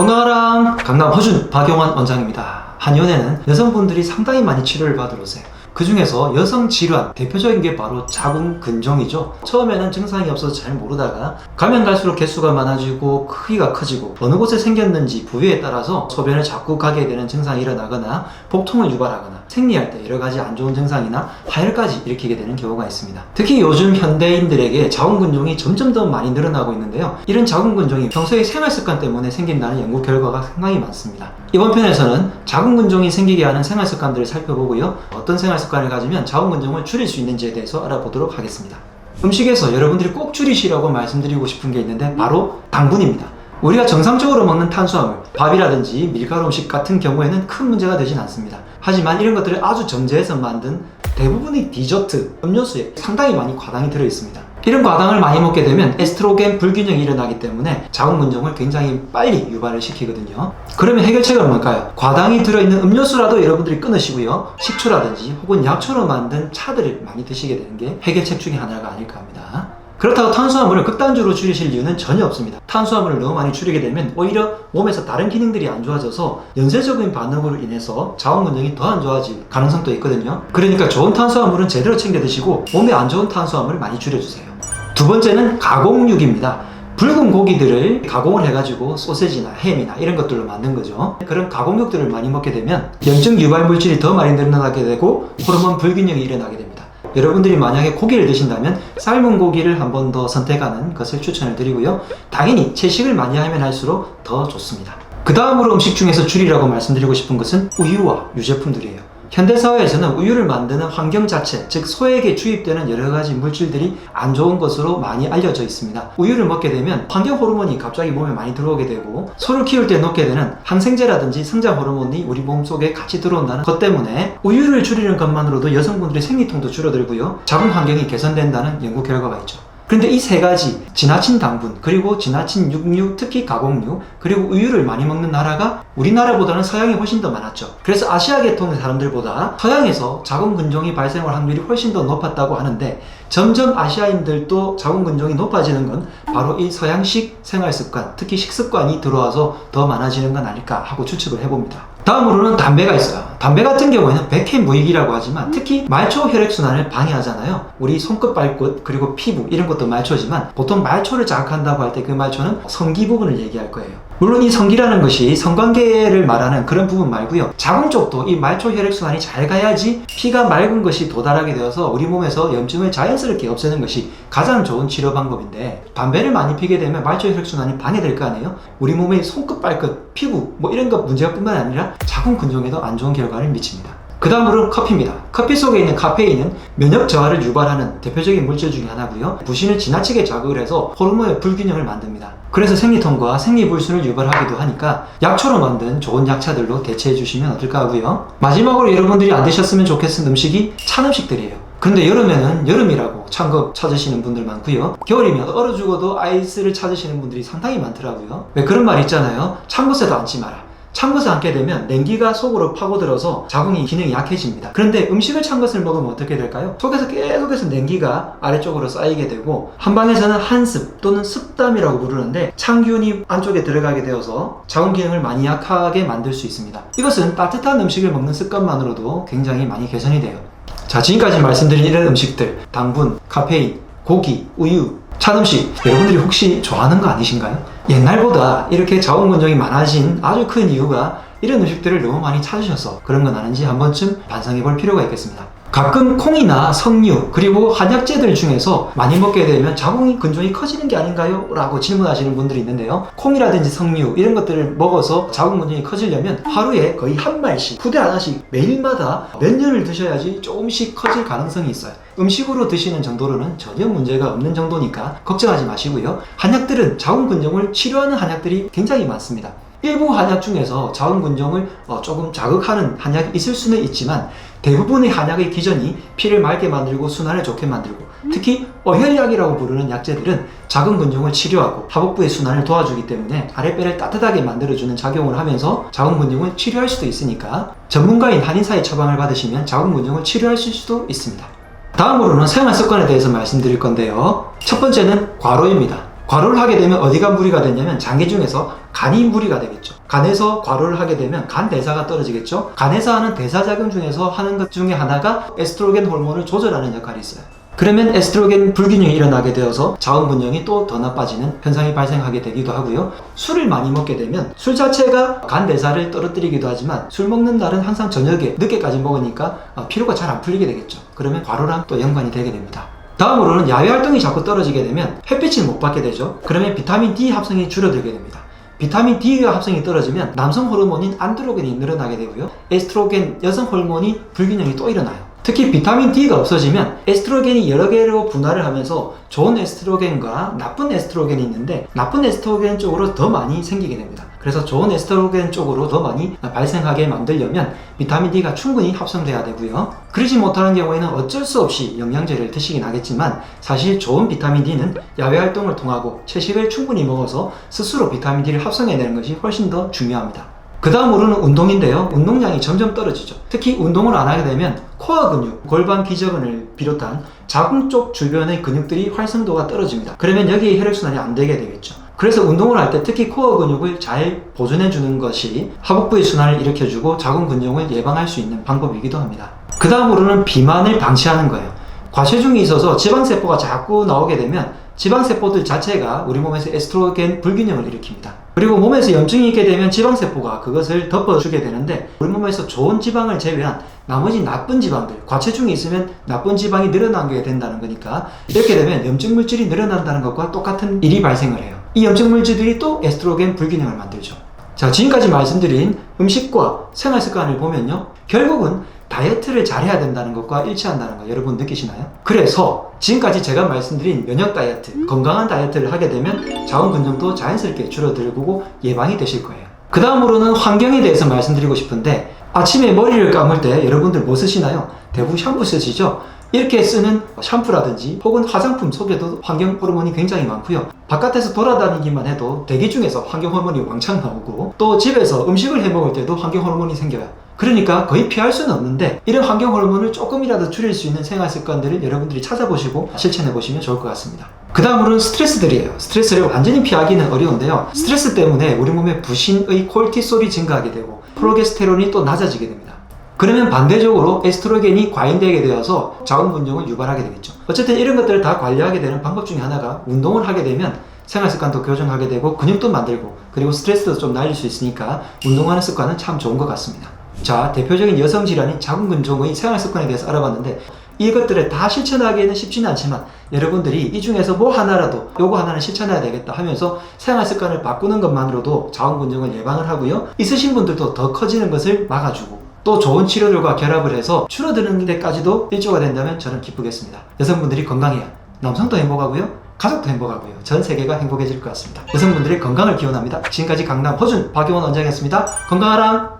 건강하람 강남 허준 박용환 원장입니다. 한의원에는 여성분들이 상당히 많이 치료를 받으러 오세요. 그 중에서 여성 질환 대표적인 게 바로 자궁근종이죠. 처음에는 증상이 없어서 잘 모르다가 가면 갈수록 개수가 많아지고 크기가 커지고 어느 곳에 생겼는지 부위에 따라서 소변을 자꾸 가게 되는 증상이 일어나거나 복통을 유발하거나 생리할 때 여러 가지 안 좋은 증상이나 하혈까지 일으키게 되는 경우가 있습니다. 특히 요즘 현대인들에게 자궁근종이 점점 더 많이 늘어나고 있는데요. 이런 자궁근종이 평소의 생활 습관 때문에 생긴다는 연구 결과가 상당히 많습니다. 이번 편에서는 자궁근종이 생기게 하는 생활 습관들을 살펴보고요. 어떤 생활 습관을 가지면 자궁근종을 줄일 수 있는지에 대해서 알아보도록 하겠습니다. 음식에서 여러분들이 꼭 줄이시라고 말씀드리고 싶은 게 있는데 바로 당분입니다. 우리가 정상적으로 먹는 탄수화물, 밥이라든지 밀가루 음식 같은 경우에는 큰 문제가 되진 않습니다. 하지만 이런 것들을 아주 정제해서 만든 대부분의 디저트, 음료수에 상당히 많이 과당이 들어있습니다. 이런 과당을 많이 먹게 되면 에스트로겐 불균형이 일어나기 때문에 자궁근종을 굉장히 빨리 유발을 시키거든요. 그러면 해결책은 뭘까요? 과당이 들어있는 음료수라도 여러분들이 끊으시고요. 식초라든지 혹은 약초로 만든 차들을 많이 드시게 되는 게 해결책 중에 하나가 아닐까 합니다. 그렇다고 탄수화물을 극단적으로 줄이실 이유는 전혀 없습니다. 탄수화물을 너무 많이 줄이게 되면 오히려 몸에서 다른 기능들이 안 좋아져서 연쇄적인 반응으로 인해서 자궁근종이 더 안 좋아질 가능성도 있거든요. 그러니까 좋은 탄수화물은 제대로 챙겨 드시고 몸에 안 좋은 탄수화물을 많이 줄여주세요. 두 번째는 가공육입니다. 붉은 고기들을 가공을 해가지고 소세지나 햄이나 이런 것들로 만든 거죠. 그런 가공육들을 많이 먹게 되면 염증 유발 물질이 더 많이 늘어나게 되고 호르몬 불균형이 일어나게 됩니다. 여러분들이 만약에 고기를 드신다면 삶은 고기를 한 번 더 선택하는 것을 추천을 드리고요. 당연히 채식을 많이 하면 할수록 더 좋습니다. 그 다음으로 음식 중에서 줄이라고 말씀드리고 싶은 것은 우유와 유제품들이에요. 현대사회에서는 우유를 만드는 환경 자체, 즉 소에게 주입되는 여러 가지 물질들이 안 좋은 것으로 많이 알려져 있습니다. 우유를 먹게 되면 환경 호르몬이 갑자기 몸에 많이 들어오게 되고 소를 키울 때 넣게 되는 항생제라든지 성장 호르몬이 우리 몸속에 같이 들어온다는 것 때문에 우유를 줄이는 것만으로도 여성분들의 생리통도 줄어들고요. 자궁 환경이 개선된다는 연구 결과가 있죠. 그런데 이 세 가지, 지나친 당분, 그리고 지나친 육류, 특히 가공육, 그리고 우유를 많이 먹는 나라가 우리나라보다는 서양이 훨씬 더 많았죠. 그래서 아시아 계통의 사람들보다 서양에서 자궁근종이 발생할 확률이 훨씬 더 높았다고 하는데 점점 아시아인들도 자궁근종이 높아지는 건 바로 이 서양식 생활습관, 특히 식습관이 들어와서 더 많아지는 건 아닐까 하고 추측을 해봅니다. 다음으로는 담배가 있어요. 담배 같은 경우에는 백해무익이라고 하지만 특히 말초 혈액순환을 방해하잖아요. 우리 손끝, 발끝, 그리고 피부 이런 것도 말초지만 보통 말초를 자극한다고 할 때 그 말초는 성기 부분을 얘기할 거예요. 물론 이 성기라는 것이 성관계를 말하는 그런 부분 말고요. 자궁 쪽도 이 말초 혈액순환이 잘 가야지 피가 맑은 것이 도달하게 되어서 우리 몸에서 염증을 자연스럽게 없애는 것이 가장 좋은 치료 방법인데 담배를 많이 피게 되면 말초 혈액순환이 방해될 거 아니에요? 우리 몸의 손끝, 발끝, 피부 뭐 이런 것 문제가 뿐만 아니라 자궁근종에도 안 좋은 결과를 미칩니다. 그 다음으로는 커피입니다. 커피 속에 있는 카페인은 면역 저하를 유발하는 대표적인 물질 중에 하나고요. 부신을 지나치게 자극을 해서 호르몬의 불균형을 만듭니다. 그래서 생리통과 생리불순을 유발하기도 하니까 약초로 만든 좋은 약차들로 대체해 주시면 어떨까 하고요. 마지막으로 여러분들이 안 드셨으면 좋겠는 음식이 찬 음식들이에요. 근데 여름에는 여름이라고 찬 거 찾으시는 분들 많고요. 겨울이면 얼어 죽어도 아이스를 찾으시는 분들이 상당히 많더라고요. 왜 그런 말 있잖아요. 찬 곳에도 앉지 마라. 찬 것을 앉게 되면 냉기가 속으로 파고들어서 자궁이 기능이 약해집니다. 그런데 음식을 찬 것을 먹으면 어떻게 될까요? 속에서 계속해서 냉기가 아래쪽으로 쌓이게 되고 한방에서는 한습 또는 습담이라고 부르는데 찬 기운이 안쪽에 들어가게 되어서 자궁 기능을 많이 약하게 만들 수 있습니다. 이것은 따뜻한 음식을 먹는 습관만으로도 굉장히 많이 개선이 돼요. 자, 지금까지 말씀드린 이런 음식들, 당분, 카페인, 고기, 우유, 찬 음식 여러분들이 혹시 좋아하는 거 아니신가요? 옛날보다 이렇게 자궁근종이 많아진 아주 큰 이유가 이런 음식들을 너무 많이 찾으셔서 그런 건 아닌지 한 번쯤 반성해 볼 필요가 있겠습니다. 가끔 콩이나 석류 그리고 한약재들 중에서 많이 먹게 되면 자궁이 근종이 커지는 게 아닌가요? 라고 질문하시는 분들이 있는데요. 콩이라든지 석류 이런 것들을 먹어서 자궁 근종이 커지려면 하루에 거의 한 말씩 후대 하나씩 매일마다 몇 년을 드셔야지 조금씩 커질 가능성이 있어요. 음식으로 드시는 정도로는 전혀 문제가 없는 정도니까 걱정하지 마시고요. 한약들은 자궁 근종을 치료하는 한약들이 굉장히 많습니다. 일부 한약 중에서 자궁근종을 조금 자극하는 한약이 있을 수는 있지만 대부분의 한약의 기전이 피를 맑게 만들고 순환을 좋게 만들고 특히 어혈약이라고 부르는 약재들은 자궁근종을 치료하고 하복부의 순환을 도와주기 때문에 아랫배를 따뜻하게 만들어주는 작용을 하면서 자궁근종을 치료할 수도 있으니까 전문가인 한의사의 처방을 받으시면 자궁근종을 치료하실 수도 있습니다. 다음으로는 생활습관에 대해서 말씀드릴 건데요. 첫 번째는 과로입니다. 과로를 하게 되면 어디가 무리가 되냐면 장기 중에서 간이 무리가 되겠죠. 간에서 과로를 하게 되면 간 대사가 떨어지겠죠. 간에서 하는 대사작용 중에서 하는 것 중에 하나가 에스트로겐 호르몬을 조절하는 역할이 있어요. 그러면 에스트로겐 불균형이 일어나게 되어서 자궁근종이 또 더 나빠지는 현상이 발생하게 되기도 하고요. 술을 많이 먹게 되면 술 자체가 간 대사를 떨어뜨리기도 하지만 술 먹는 날은 항상 저녁에 늦게까지 먹으니까 피로가 잘 안 풀리게 되겠죠. 그러면 과로랑 또 연관이 되게 됩니다. 다음으로는 야외 활동이 자꾸 떨어지게 되면 햇빛을 못 받게 되죠. 그러면 비타민 D 합성이 줄어들게 됩니다. 비타민 D가 합성이 떨어지면 남성 호르몬인 안드로겐이 늘어나게 되고요. 에스트로겐 여성 호르몬이 불균형이 또 일어나요. 특히 비타민 D가 없어지면 에스트로겐이 여러 개로 분할을 하면서 좋은 에스트로겐과 나쁜 에스트로겐이 있는데 나쁜 에스트로겐 쪽으로 더 많이 생기게 됩니다. 그래서 좋은 에스트로겐 쪽으로 더 많이 발생하게 만들려면 비타민 D가 충분히 합성돼야 되고요. 그러지 못하는 경우에는 어쩔 수 없이 영양제를 드시긴 하겠지만 사실 좋은 비타민 D는 야외 활동을 통하고 채식을 충분히 먹어서 스스로 비타민 D를 합성해내는 것이 훨씬 더 중요합니다. 그 다음으로는 운동인데요. 운동량이 점점 떨어지죠. 특히 운동을 안 하게 되면 코어 근육, 골반 기저근을 비롯한 자궁 쪽 주변의 근육들이 활성도가 떨어집니다. 그러면 여기에 혈액순환이 안 되게 되겠죠. 그래서 운동을 할 때 특히 코어 근육을 잘 보존해 주는 것이 하복부의 순환을 일으켜주고 자궁 근종을 예방할 수 있는 방법이기도 합니다. 그 다음으로는 비만을 방치하는 거예요. 과체중이 있어서 지방세포가 자꾸 나오게 되면 지방세포들 자체가 우리 몸에서 에스트로겐 불균형을 일으킵니다. 그리고 몸에서 염증이 있게 되면 지방세포가 그것을 덮어주게 되는데 우리 몸에서 좋은 지방을 제외한 나머지 나쁜 지방들, 과체중이 있으면 나쁜 지방이 늘어나게 된다는 거니까 이렇게 되면 염증 물질이 늘어난다는 것과 똑같은 일이 발생을 해요. 이 염증 물질들이 또 에스트로겐 불균형을 만들죠. 자, 지금까지 말씀드린 음식과 생활 습관을 보면요, 결국은 다이어트를 잘해야 된다는 것과 일치한다는 거 여러분 느끼시나요? 그래서 지금까지 제가 말씀드린 면역 다이어트, 건강한 다이어트를 하게 되면 자궁 근종도 자연스럽게 줄어들고 예방이 되실 거예요. 그 다음으로는 환경에 대해서 말씀드리고 싶은데 아침에 머리를 감을 때 여러분들 뭐 쓰시나요? 대부분 샴푸 쓰시죠? 이렇게 쓰는 샴푸라든지 혹은 화장품 속에도 환경 호르몬이 굉장히 많고요. 바깥에서 돌아다니기만 해도 대기 중에서 환경 호르몬이 왕창 나오고 또 집에서 음식을 해 먹을 때도 환경 호르몬이 생겨요. 그러니까 거의 피할 수는 없는데 이런 환경 호르몬을 조금이라도 줄일 수 있는 생활 습관들을 여러분들이 찾아보시고 실천해 보시면 좋을 것 같습니다. 그 다음으로는 스트레스들이에요. 스트레스를 완전히 피하기는 어려운데요. 스트레스 때문에 우리 몸에 부신의 콜티솔이 증가하게 되고 프로게스테론이 또 낮아지게 됩니다. 그러면 반대적으로 에스트로겐이 과잉되게 되어서 자궁 근종을 유발하게 되겠죠. 어쨌든 이런 것들을 다 관리하게 되는 방법 중에 하나가 운동을 하게 되면 생활 습관도 교정하게 되고 근육도 만들고 그리고 스트레스도 좀 날릴 수 있으니까 운동하는 습관은 참 좋은 것 같습니다. 자, 대표적인 여성 질환인 자궁 근종의 생활 습관에 대해서 알아봤는데 이것들을 다 실천하기에는 쉽지는 않지만 여러분들이 이 중에서 뭐 하나라도 요거 하나는 실천해야 되겠다 하면서 생활 습관을 바꾸는 것만으로도 자궁 근종을 예방을 하고요. 있으신 분들도 더 커지는 것을 막아주고 또 좋은 치료들과 결합을 해서 줄어드는 데까지도 일조가 된다면 저는 기쁘겠습니다. 여성분들이 건강해야 남성도 행복하고요. 가족도 행복하고요. 전 세계가 행복해질 것 같습니다. 여성분들의 건강을 기원합니다. 지금까지 강남 허준 박용원 원장이었습니다. 건강하라.